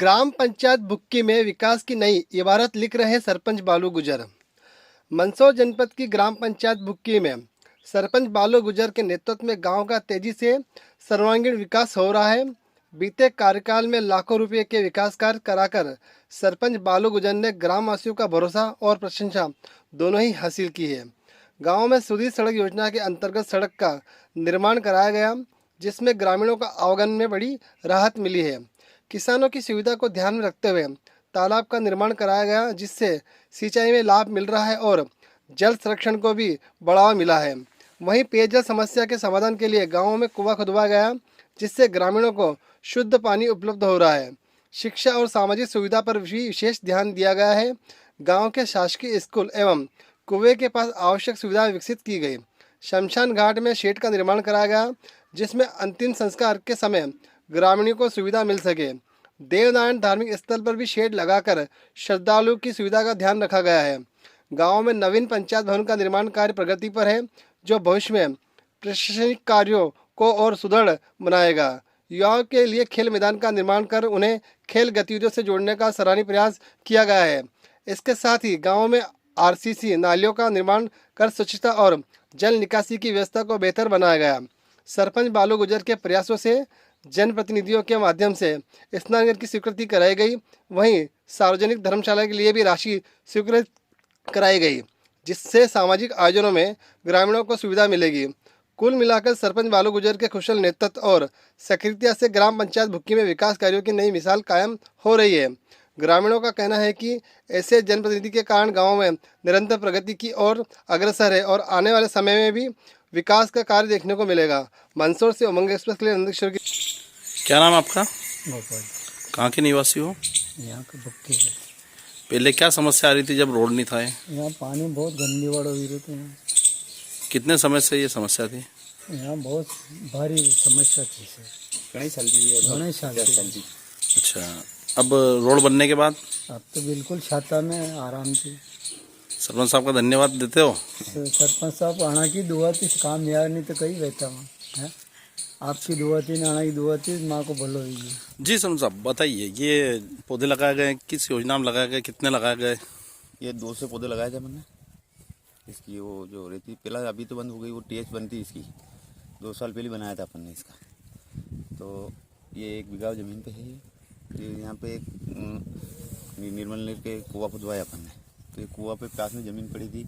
ग्राम पंचायत बुक्की में विकास की नई इबारत लिख रहे सरपंच बालू गुजर। मंदसौर जनपद की ग्राम पंचायत बुक्की में सरपंच बालू गुजर के नेतृत्व में गांव का तेजी से सर्वांगीण विकास हो रहा है। बीते कार्यकाल में लाखों रुपए के विकास कार्य कराकर सरपंच बालू गुजर ने ग्रामवासियों का भरोसा और प्रशंसा दोनों ही हासिल की है। गांव में सुधीर सड़क योजना के अंतर्गत सड़क का निर्माण कराया गया, जिसमें ग्रामीणों का आवागमन में बड़ी राहत मिली है। किसानों की सुविधा को ध्यान में रखते हुए तालाब का निर्माण कराया गया, जिससे सिंचाई में लाभ मिल रहा है और जल संरक्षण को भी बढ़ावा मिला है। वहीं पेयजल समस्या के समाधान के लिए गाँवों में कुआं खुदवाया गया, जिससे ग्रामीणों को शुद्ध पानी उपलब्ध हो रहा है। शिक्षा और सामाजिक सुविधा पर भी विशेष ध्यान दिया गया है। गाँव के शासकीय स्कूल एवं कुएं के पास आवश्यक सुविधाएं विकसित की गई। शमशान घाट में शेड का निर्माण कराया गया, जिसमें अंतिम संस्कार के समय ग्रामीणों को सुविधा मिल सके। देवनारायण धार्मिक स्थल पर भी शेड लगाकर श्रद्धालुओं की सुविधा का ध्यान रखा गया है। गांव में नवीन पंचायत भवन का निर्माण कार्य प्रगति पर है, जो भविष्य में प्रशासनिक कार्यों को और सुदृढ़ बनाएगा। युवाओं के लिए खेल मैदान का निर्माण कर उन्हें खेल गतिविधियों से जोड़ने का सराहनीय प्रयास किया गया है। इसके साथ ही गाँव में आरसीसी नालियों का निर्माण कर स्वच्छता और जल निकासी की व्यवस्था को बेहतर बनाया गया। सरपंच बालू गुजर के प्रयासों से जनप्रतिनिधियों के माध्यम से स्नानघर की स्वीकृति कराई गई। वहीं सार्वजनिक धर्मशाला के लिए भी राशि स्वीकृत कराई गई, जिससे सामाजिक आयोजनों में ग्रामीणों को सुविधा मिलेगी। कुल मिलाकर सरपंच बालू गुजर के कुशल नेतृत्व और सक्रियता से ग्राम पंचायत बुक्की में विकास कार्यों की नई मिसाल कायम हो रही है। ग्रामीणों का कहना है कि ऐसे जनप्रतिनिधि के कारण गाँव में निरंतर प्रगति की ओर अग्रसर है और आने वाले समय में भी विकास का कार्य देखने को मिलेगा। मंदसौर से उमंग एक्सप्रेस के लिए नंदकिशोर की। क्या नाम आपका? भोपाल। कहाँ के निवासी हो? यहाँ के बुक्की है। पहले क्या समस्या आ रही थी जब रोड नहीं था? यहाँ पानी बहुत गंदी बाढ़ हुई रहती है। कितने समय से ये समस्या थी? यहाँ बहुत भारी समस्या थी सर। घने साल की। अच्छा, अब रोड बनने के बाद अब तो बिल्कुल छाता में आराम थी। सरपंच साहब का धन्यवाद देते हो? सरपंच साहब आना की दुआ थी, काम यार नहीं तो कहीं रहता वहाँ है। आपकी दुआ थी, नाना की दुआ थी, माँ को भलो हुई। जी सरपंच साहब बताइए, ये पौधे लगाए गए किस योजना में लगाए गए, कितने लगाए गए? ये 200 पौधे लगाए थे मैंने। इसकी वो जो रहती पहला अभी तो बंद हो गई, वो टीएच बनती इसकी 2 साल पहले बनाया था अपन ने इसका। तो ये 1 बीघा ज़मीन पे है। ये यहाँ पे एक निर्मल नीर के कुआं खुदवाया अपन ने। तो ये कुआं पे पास में ज़मीन पड़ी थी।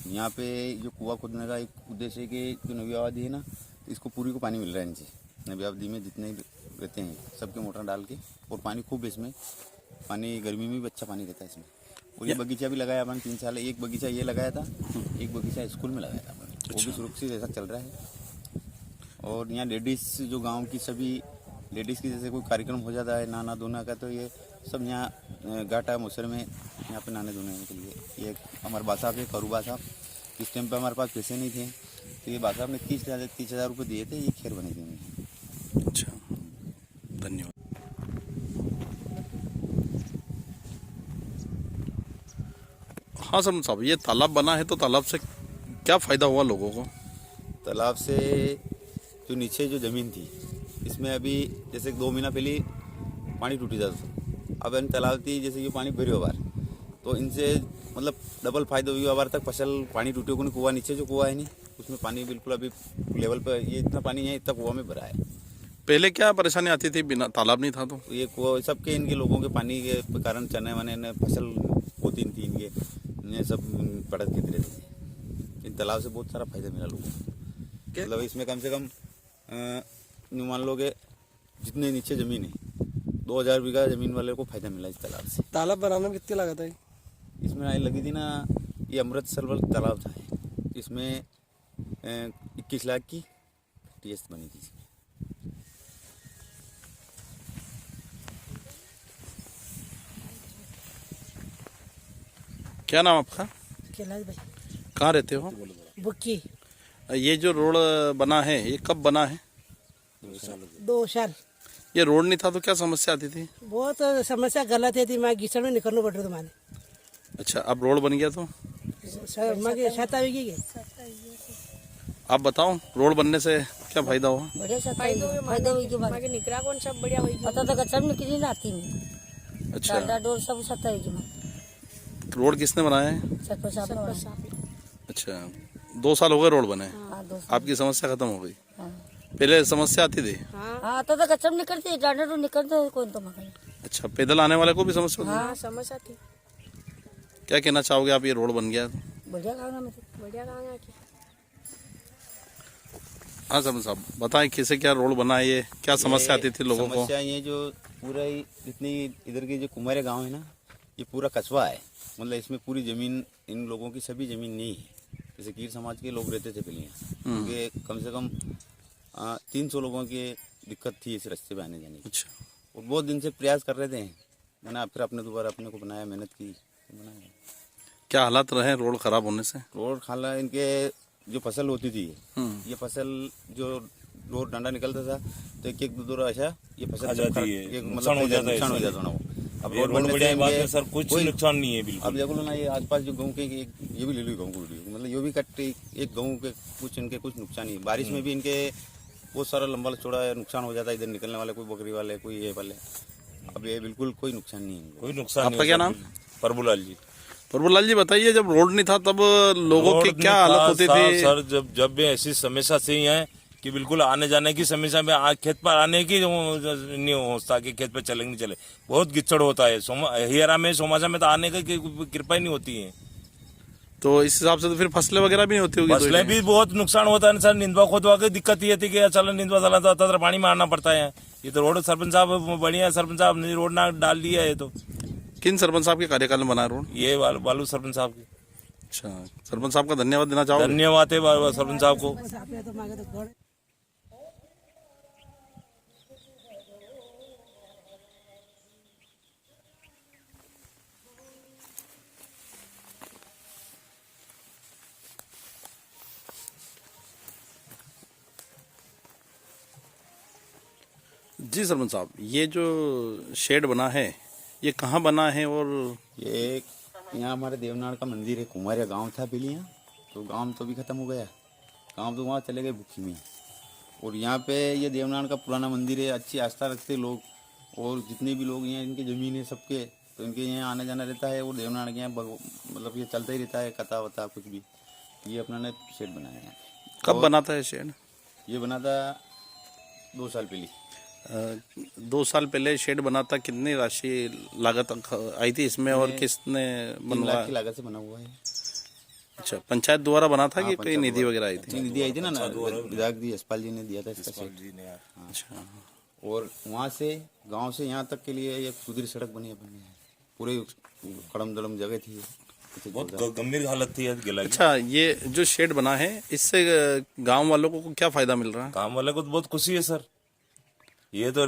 यहाँ पे जो कुआं खोदने का एक उद्देश्य है कि जो नवी आबादी है ना, इसको पूरी को पानी मिल रहा है इनसे। नवी आबादी में जितने रहते हैं सबके मोटर डाल के, और पानी खूब इसमें, पानी गर्मी में भी अच्छा पानी रहता है इसमें। और ये बगीचा भी लगाया अपन 3 साल। एक बगीचा ये लगाया था, एक बगीचा स्कूल में लगाया था अपन। वो भी सुरक्षित ऐसा चल रहा है। और यहाँ लेडीज़ जो गाँव की सभी लेडीज़ की जैसे कोई कार्यक्रम हो जाता है नहाना धोना का, तो ये सब यहाँ घाटा मुसर में यहाँ पे नहाने धोने के लिए ये हमारे बा साहब है, करूबा साहब। इस टाइम पे हमारे पास पैसे नहीं थे, तो ये बा साहब ने 30,000 रुपये दिए थे, ये खैर बनी थी उन्हें। अच्छा, धन्यवाद। हाँ सरपंच साहब, ये तालाब बना है तो तालाब से क्या फ़ायदा हुआ लोगों को? तालाब से जो नीचे जो ज़मीन थी, इसमें अभी जैसे 2 महीना पहले पानी टूटी था। अब इन तालाब थी जैसे ये पानी भरी बार, तो इनसे मतलब डबल फायदा हुई। बार तक फसल पानी टूटे को नहीं, कुआं नीचे जो कुआं है नहीं, उसमें पानी बिल्कुल अभी लेवल पर, ये इतना पानी है इतना कुआं में भरा है। पहले क्या परेशानी आती थी, बिना तालाब नहीं था तो? ये कुआं सबके इनके लोगों के पानी के कारण चने वने ने फसल होती थी इनके, इन्हें सब पड़त गिरते रहते थे। इन तालाब से बहुत सारा फायदा मिला लोगों को। मतलब इसमें कम से कम मान लो कि जितने नीचे ज़मीन है 2000 बीघा ज़मीन वाले को फायदा मिला इस तालाब से। तालाब बनाने में कितनी लागत है? इसमें आई लगी थी ना, ये अमृत सरोवर तालाब था, इसमें 21 लाख की टीएस बनी थी। क्या नाम आपका? कैलाश भाई। कहाँ रहते हो? बुक्की। ये जो रोड बना है ये कब बना है? 2 साल। ये रोड नहीं था तो क्या समस्या आती थी? बहुत समस्या गलत है थी, मैं घिसण में निकलना पड़ रहा था माने। अच्छा, अब रोड बन गया तो छाता भी गई। आप बताओ, रोड बनने से क्या फायदा हुआ? बढ़िया फायदा हुई के बाद निकरा कौन सब बढ़िया हुई। पता तो सब निकली ना आती में अच्छा, डांडा डोर सब सत्ता की माँ रोड किसने बनाया है? सरपंच साहब ने बनाया। अच्छा, 2 साल हो गए रोड बने, हाँ 2 साल। आपकी समस्या खत्म हो गई। हाँ पहले समस्या आती थी? हाँ तो कच्चम निकलती डांडा डोर निकलते कौन तो मकान। अच्छा, पैदल आने वाले को भी समस्या होती है? हाँ समस्या थी। क्या कहना चाहोगे आप, ये रोड बन गया? बढ़िया काम है मतलब बढ़िया काम है कि हाँ सरपंच साहब बताएं, कैसे क्या रोड बना है, ये क्या समस्या आती थी लोगों को? समस्या ये जो पूरा ही जितनी इधर के जो कुमारे गांव है ना, ये पूरा कस्बा है। मतलब इसमें पूरी जमीन इन लोगों की सभी जमीन नहीं है। जैसे कीर समाज के लोग रहते थे पहले यहाँ, क्योंकि कम से कम 300 लोगों की दिक्कत थी इस रास्ते पे आने जाने की। अच्छा, और बहुत दिन से प्रयास कर रहे थे, मैंने फिर अपने दोबारा अपने को बनाया, मेहनत की, बनाया। क्या हालात रहे रोड खराब होने से? रोड खाला इनके जो फसल होती थी, ये फसल जो रोड डंडा निकलता था तो एक एक दो ऐसा ये फसल आ जाती है, मतलब नुकसान हो जाता है नुकसान हो इसमें। जाता ना वो। अब ये रोड रोड बनने बढ़िया से बात इनके है सर, कुछ कोई- नुकसान नहीं है बिल्कुल। अब देखो ना, ये आसपास जो गाँव के ये भी ले लो गाँव को वीडियो, मतलब ये भी कट एक गाँव के कुछ इनके कुछ नुकसान नहीं है। बारिश में भी इनके बहुत सारा लंबा चौड़ा नुकसान हो जाता है, इधर निकलने वाले कोई बकरी वाले कोई ये वाले। अब ये बिल्कुल कोई नुकसान नहीं है इनको। कोई नुकसान आपका नहीं क्या है नाम? सर, प्रभुलाल जी। प्रभुलाल जी बताइए, जब रोड नहीं था तब लोगों की रोड क्या नहीं हालत था, होती साहब, थी? सर जब भी ऐसी समस्या से ही है कि बिल्कुल आने जाने की समस्या में खेत पर आने की नहीं होता कि खेत पर चले नहीं चले, बहुत गिच्चड़ होता है। हियरा में सोमासा में तो आने की कृपा ही नहीं होती है। तो इस हिसाब से तो फिर फसलें वगैरह भी नहीं होती होगी? फसलें भी बहुत नुकसान होता है सर। निंदवा खोदवा की दिक्कत ये थी कि चलो निंदवा चला तो पानी मारना पड़ता है। ये तो रोड सरपंच साहब बढ़िया, सरपंच साहब ने रोड ना डाल दिया है। तो किन सरपंच साहब के कार्यकाल में बना है रोड? ये बालू सरपंच साहब की अच्छा, सरपंच साहब का धन्यवाद देना चाहोगे? धन्यवाद है सरपंच साहब को। साहब ने तो मांगे तो घर जी सरपंच साहब, ये जो शेड बना है ये कहाँ बना है? और ये यहाँ हमारे देवनार का मंदिर है, कुमारिया गांव था पहले यहाँ, तो गांव तो भी खत्म हो गया, गांव तो वहाँ चले गए भुक्खी में। और यहाँ पे ये देवनार का पुराना मंदिर है, अच्छी आस्था रखते लोग, और जितने भी लोग यहाँ इनकी ज़मीन है सबके, तो इनके यहाँ आना जाना रहता है। और देवनार के यहाँ मतलब ये चलता ही रहता है, कथा वथा कुछ भी। ये अपना ने शेड बनाया है। कब बना था ये शेड? ये बना था 2 साल पहले। 2 साल पहले शेड बना था। कितनी राशि लागत आई थी इसमें और किसने 3 बनवाया? लाख की लागत से बना हुआ है। अच्छा, पंचायत द्वारा बना था कि हाँ, कोई पंचायत निधि द्वारा। वगैरह आई थी? निधि आई थी ना, विधायक जी यशपाल जी ने दिया था इसका शेड। अच्छा, और वहाँ से गांव से यहाँ तक के लिए एक सुधीर सड़क बनी अपन ने, पूरे कड़म दड़म जगह थी। बहुत गंभीर हालत थी गिला की। अच्छा, ये जो शेड बना है इससे गांव वालों को क्या फायदा मिल रहा है? काम वाले को तो बहुत खुशी है सर। ये तो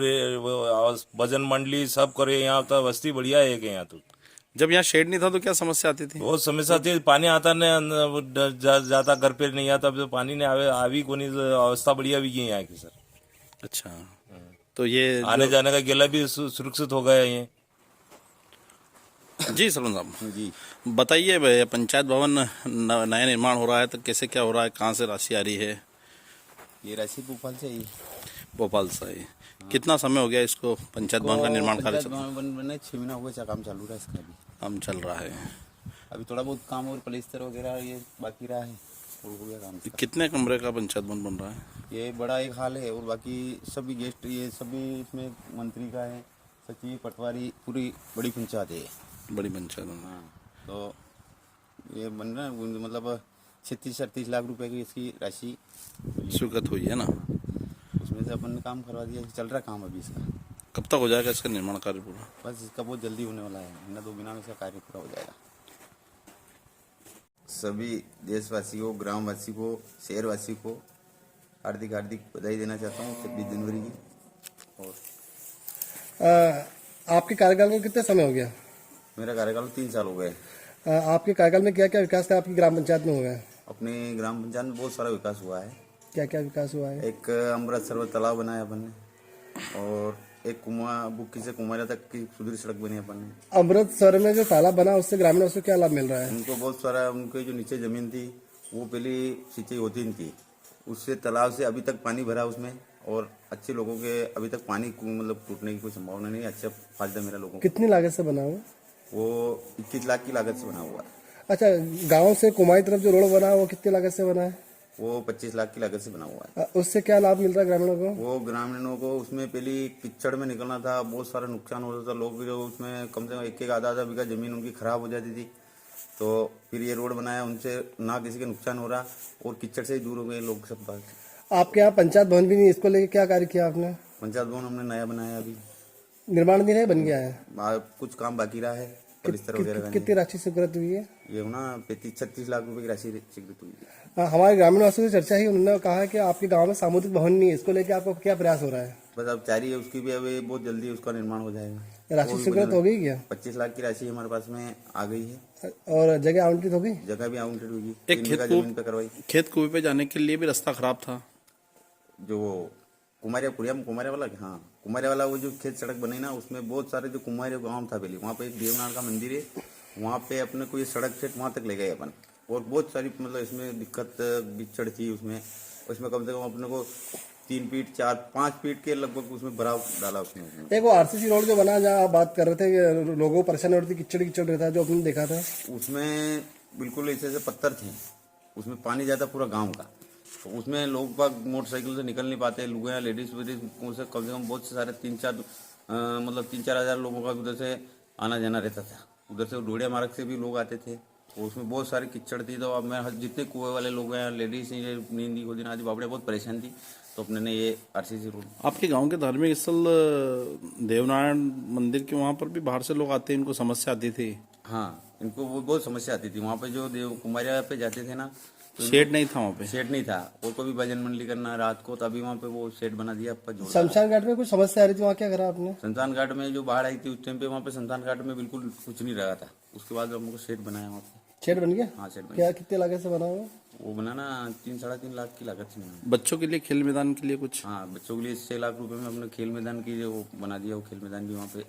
भजन मंडली सब करे यहाँ, तो बस्ती बढ़िया है कि यहाँ तो। जब यहाँ शेड नहीं था तो क्या समस्या आती थी? बहुत समस्या थी, पानी आता ने जाता घर पे नहीं आता, तो पानी ने आवी को नहीं, अवस्था बढ़िया भी की यहाँ की सर। अच्छा, तो ये आने जाने का गिला भी सुरक्षित हो गया ये। जी सरपंच साहब जी, बताइए, भैया, पंचायत भवन नया निर्माण हो रहा है तो कैसे क्या हो रहा है, कहाँ से राशि आ रही है? ये राशि भोपाल से ही। भोपाल से ही। कितना समय हो गया इसको पंचायत भवन का निर्माण कार्य पंचायत भवन बने 6 महीना हुआ, काम चालू रहा है इसका भी। काम चल रहा है? अभी थोड़ा बहुत काम और प्लेस्टर वगैरह ये बाकी रहा है, और हो गया काम इसका। कितने कमरे का पंचायत भवन बन रहा है? ये बड़ा एक हाल है, और बाकी सभी गेस्ट ये सभी इसमें मंत्री का है, सचिव पटवारी, पूरी बड़ी पंचायत है। बड़ी पंचायत भवन। हाँ, तो ये बन रहा है, मतलब 36-38 लाख रुपए की इसकी राशि स्वीकृत हुई है ना? उसमें से अपन ने काम करवा दिया, चल रहा है काम अभी इसका। कब तक हो जाएगा इसका निर्माण कार्य पूरा? बस इसका बहुत जल्दी होने वाला है, महीना 2 महीना में इसका कार्य पूरा हो जाएगा। सभी देशवासी को, ग्रामवासी को, शहरवासी को हार्दिक हार्दिक बधाई देना चाहता हूँ 26 जनवरी की। और आपके कार्यकाल को कितने समय हो गया? मेरा कार्यकाल 3 साल हो गए। आपके कार्यकाल में क्या क्या विकास का आपकी ग्राम पंचायत में हुआ है? अपने ग्राम पंचायत में बहुत सारा विकास हुआ है। क्या क्या विकास हुआ है? एक अमृत सरोवर तालाब बनाया अपन ने, और एक बुक्की से कुमारिया तक की सुधीर सड़क बनी अपन ने। अमृतसर में जो तालाब बना उससे ग्रामीणों को क्या लाभ मिल रहा है? उनको बहुत सारा, उनके जो नीचे जमीन थी वो पहले सिंचाई होती नहीं थी, उससे तालाब से अभी तक पानी भरा उसमें, और अच्छे लोगों के अभी तक पानी मतलब टूटने की कोई संभावना नहीं है। अच्छा फायदा मेरा लोगों को। कितनी लागत से बना हुआ? वो 21 लाख की लागत से बना हुआ है। अच्छा, गांव से कुमाई तरफ जो रोड बना है वो कितनी लागत से बना है? वो 25 लाख की लागत से बना हुआ है। उससे क्या लाभ मिल रहा है ग्रामीणों को? वो ग्रामीणों को उसमें पहले कीचड़ में निकलना था, बहुत सारा नुकसान होता था। लोग जो उसमें कम से कम एक आधा बीघा जमीन उनकी खराब हो जाती थी। तो फिर ये रोड बनाया, उनसे ना किसी के नुकसान हो रहा और कीचड़ से ही दूर हो गए लोग सब बात। आपके यहाँ पंचायत भवन भी नहीं, इसको लेके क्या कार्य किया आपने? पंचायत भवन हमने नया बनाया, अभी निर्माण नहीं है, बन गया है? कुछ काम बाकी रहा है, पलिस्तर वगैरह का कितनी राशि स्वीकृत हुई है? नहीं। ये होना 35-36 लाख रुपए की राशि स्वीकृत हुई है। हाँ, हमारे ग्रामीण वासियों से चर्चा ही, उन्होंने कहा कि आपके गांव में सामुदायिक भवन नहीं है, इसको लेके आपको क्या प्रयास हो रहा है? बस अब चाह रही है उसकी भी, अभी बहुत जल्दी उसका निर्माण हो जाएगा। राशि स्वीकृत हो गई क्या? 25 लाख की राशि हमारे पास में आ गई है और जगह आवंटित हो गई? जगह भी आवंटित हुई। एक 3 बीघा जमीन पे करवाई। खेत कुएं पे जाने के लिए भी रास्ता खराब था। जो कुमारिया वाला, हाँ कुमारिया वाला वो जो खेत सड़क बनी ना, उसमें बहुत सारे जो कुमारिया गांव था पहले, वहाँ पे एक देवनाथ का मंदिर है, वहाँ पे अपने को ये सड़क से वहाँ तक ले गए अपन। और बहुत सारी मतलब इसमें दिक्कत बिछड़ थी उसमें कम से कम अपने को 3 फीट 4-5 फीट के लगभग उसमें भराव डाला उसमें। एक वो आरसीसी रोड जो बना, जहाँ आप बात कर रहे थे कि लोगों को परेशानी होती, कीचड़ रहता है, जो आपने देखा था उसमें बिल्कुल ऐसे पत्थर थे, उसमें पानी जाता पूरा गांव का। तो उसमें लोग बाग मोटरसाइकिल से निकल नहीं पाते, लुगाया लेडीज वेडीज से कम बहुत से सारे 3-4 हजार लोगों का उधर से आना जाना रहता था। उधर से डोडिया मार्ग से भी लोग आते थे। तो उसमें बहुत सारी कीचड़ थी। तो अब मैं जितने कुएं वाले लोग हैं, लेडीज नींदी को दिन आदि बाबड़े बहुत परेशान थी। तो अपने ने ये आरसीसी रोड। आपके गांव के धार्मिक स्थल देवनारायण मंदिर के वहां पर भी बाहर से लोग आते हैं, इनको समस्या आती थी? हाँ, इनको वो बहुत समस्या आती थी। वहाँ पे जो कुमारिया पे जाते थे ना, तो शेड नहीं था वहाँ पे? शेड नहीं था। और कोई भी भजन मंडली करना रात को, तभी वहाँ पे वो शेड बना दिया। शमशान घाट में कुछ समस्या आ रही थी, वहाँ क्या करा आपने? शमशान घाट में जो बाढ़ आई थी उस टाइम पे, वहाँ पे शमशान घाट में बिल्कुल कुछ नहीं रहा था। उसके बाद हमको शेड बनाया वहाँ पे। शेड बन गया? हाँ, शेड बन क्या कितने लागत से बना हुआ? वो बनाना 3-3.5 लाख की लागत से बना। बच्चों के लिए खेल मैदान के लिए कुछ? हाँ, बच्चों के लिए 6 लाख रुपए में अपने खेल मैदान की जो बना दिया, वो खेल मैदान भी वहाँ पे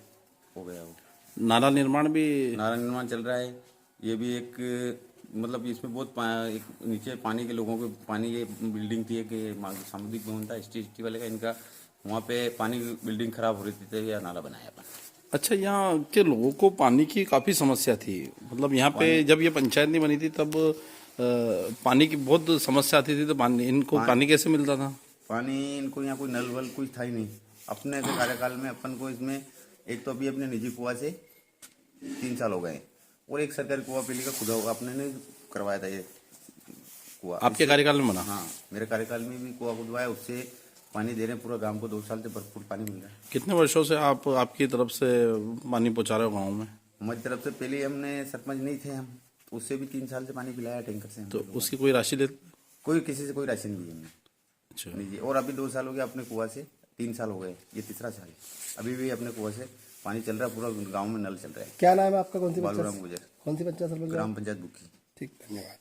हो गया। वो नाला निर्माण भी? नाला निर्माण चल रहा है। ये भी एक मतलब इसमें बहुत एक नीचे पानी के लोगों के पानी, ये बिल्डिंग थी कि सामुदायिक भवन था एसटी वाले का, इनका वहाँ पे पानी बिल्डिंग खराब हो रही थी, तो यह नाला बनाया अपन। अच्छा, यहाँ के लोगों को पानी की काफी समस्या थी, मतलब यहाँ पे जब ये पंचायत नहीं बनी थी तब पानी की बहुत समस्या आती थी। तो इनको पानी कैसे मिलता था? पानी इनको यहाँ कोई नल वल कुछ था ही नहीं। अपने के कार्यकाल में अपन को इसमें एक तो अभी अपने निजी कुआं से 3 साल हो गए, और एक सरकारी कुआं पहले का खुदा अपने ने करवाया था ये कुआं। आपके कार्यकाल में बना? हाँ, मेरे कार्यकाल में भी कुआं खुदवाया, उससे पानी दे रहे हैं पूरा गांव को। 2 साल से भरपूर पानी मिल रहा है। कितने वर्षों से आप आपकी तरफ से पानी पहुंचा रहे हो गाँव में? हमारी तरफ से पहले हमने सरपंच नहीं थे हम, उससे भी 3 साल से पानी पिलाया टैंकर से। तो उसकी कोई राशि ले? कोई किसी से कोई राशि नहीं दी हमने। अच्छा, नहीं। और अभी 2 साल हो गया अपने कुआं से, 3 साल हो गए, ये 3रा साल है। अभी भी अपने कुआं से पानी चल रहा है, पूरा गांव में नल चल रहा है। क्या नाम है आपका? कौन सी बालूराम गुजर, कौन सी पंचायत? ग्राम पंचायत बुक्की। ठीक, धन्यवाद।